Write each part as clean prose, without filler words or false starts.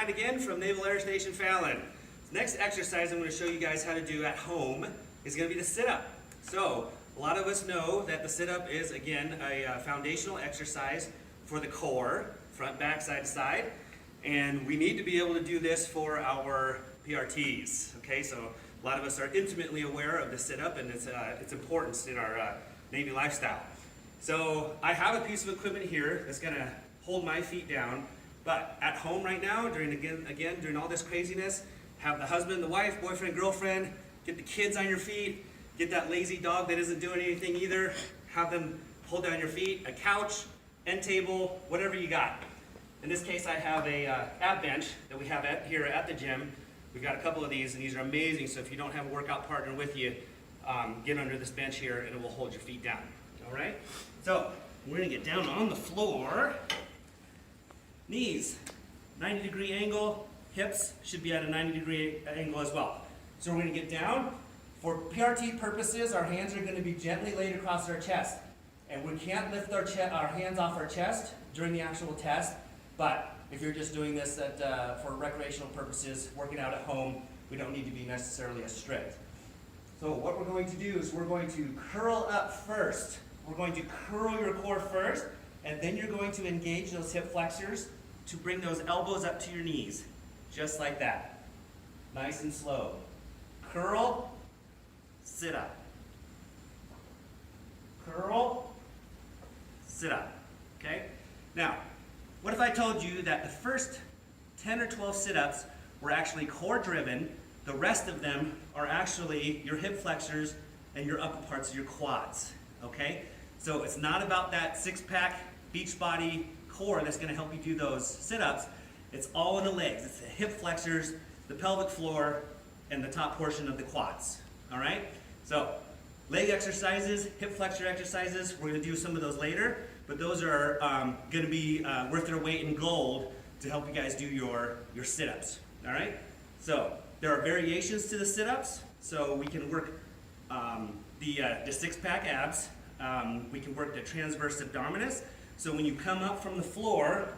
Ryan again from Naval Air Station Fallon. The next exercise I'm going to show you guys how to do at home is going to be the sit-up. So, a lot of us know that the sit-up is, again, a foundational exercise for the core, front, back, side to side. And we need to be able to do this for our PRTs. Okay, so a lot of us are intimately aware of the sit-up and its importance in our Navy lifestyle. So, I have a piece of equipment here that's going to hold my feet down. But at home right now, during all this craziness, have the husband, the wife, boyfriend, girlfriend, get the kids on your feet, get that lazy dog that isn't doing anything either, have them hold down your feet, a couch, end table, whatever you got. In this case, I have a ab bench that we have here at the gym. We've got a couple of these, and these are amazing, so if you don't have a workout partner with you, get under this bench here, and it will hold your feet down. All right? So, we're going to get down on the floor. Knees, 90-degree angle, hips should be at a 90-degree angle as well. So we're going to get down. For PRT purposes, our hands are going to be gently laid across our chest. And we can't lift our hands off our chest during the actual test, but if you're just doing this for recreational purposes, working out at home, we don't need to be necessarily as strict. So what we're going to do is we're going to curl up first. We're going to curl your core first, and then you're going to engage those hip flexors to bring those elbows up to your knees, just like that. Nice and slow. Curl, sit up. Curl, sit up. Okay? Now, what if I told you that the first 10 or 12 sit-ups were actually core driven, the rest of them are actually your hip flexors and your upper parts of your quads. Okay? So it's not about that six-pack beach body core that's going to help you do those sit-ups. It's all in the legs. It's the hip flexors, the pelvic floor, and the top portion of the quads. All right? So, leg exercises, hip flexor exercises, we're going to do some of those later, but those are going to be worth their weight in gold to help you guys do your sit-ups. All right? So, there are variations to the sit-ups. So, we can work the six-pack abs. We can work the transverse abdominis. So when you come up from the floor,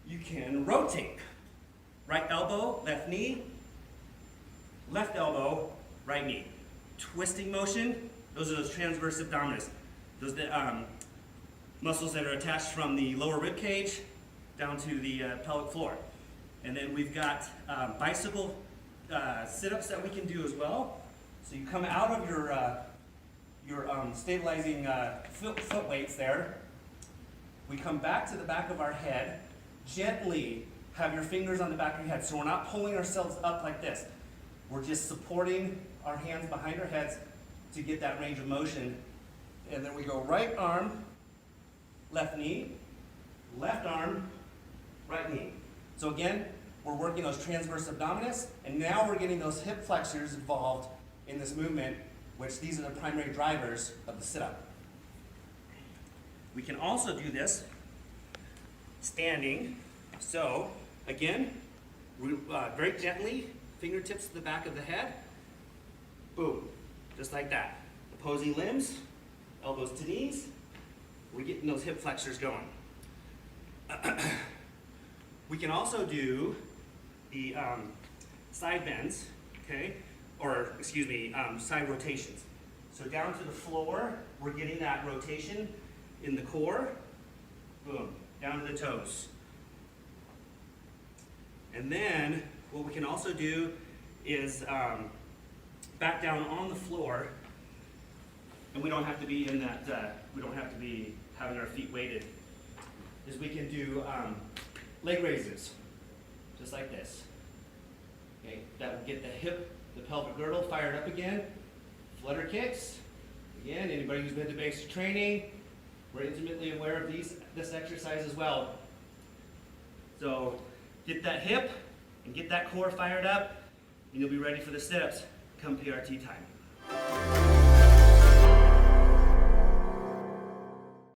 you can rotate. Right elbow, left knee, left elbow, right knee. Twisting motion, those are those transverse abdominis. Those muscles that are attached from the lower rib cage down to the pelvic floor. And then we've got bicycle sit-ups that we can do as well. So you come out of your stabilizing foot weights there. We come back to the back of our head, gently have your fingers on the back of your head, so we're not pulling ourselves up like this. We're just supporting our hands behind our heads to get that range of motion. And then we go right arm, left knee, left arm, right knee. So again, we're working those transverse abdominis, and now we're getting those hip flexors involved in this movement, which these are the primary drivers of the sit-up. We can also do this standing. So, again, very gently, fingertips to the back of the head. Boom, just like that. Opposing limbs, elbows to knees. We're getting those hip flexors going. We can also do the side bends, okay? Or, excuse me, side rotations. So down to the floor, we're getting that rotation in the core, boom, down to the toes. And then what we can also do is back down on the floor, and we don't have to be in that, we don't have to be having our feet weighted, is we can do leg raises, just like this. Okay, that will get the hip, the pelvic girdle fired up again. Flutter kicks. Again, anybody who's been to basic training, we're intimately aware of this exercise as well. So get that hip and get that core fired up, and you'll be ready for the sit-ups come PRT time.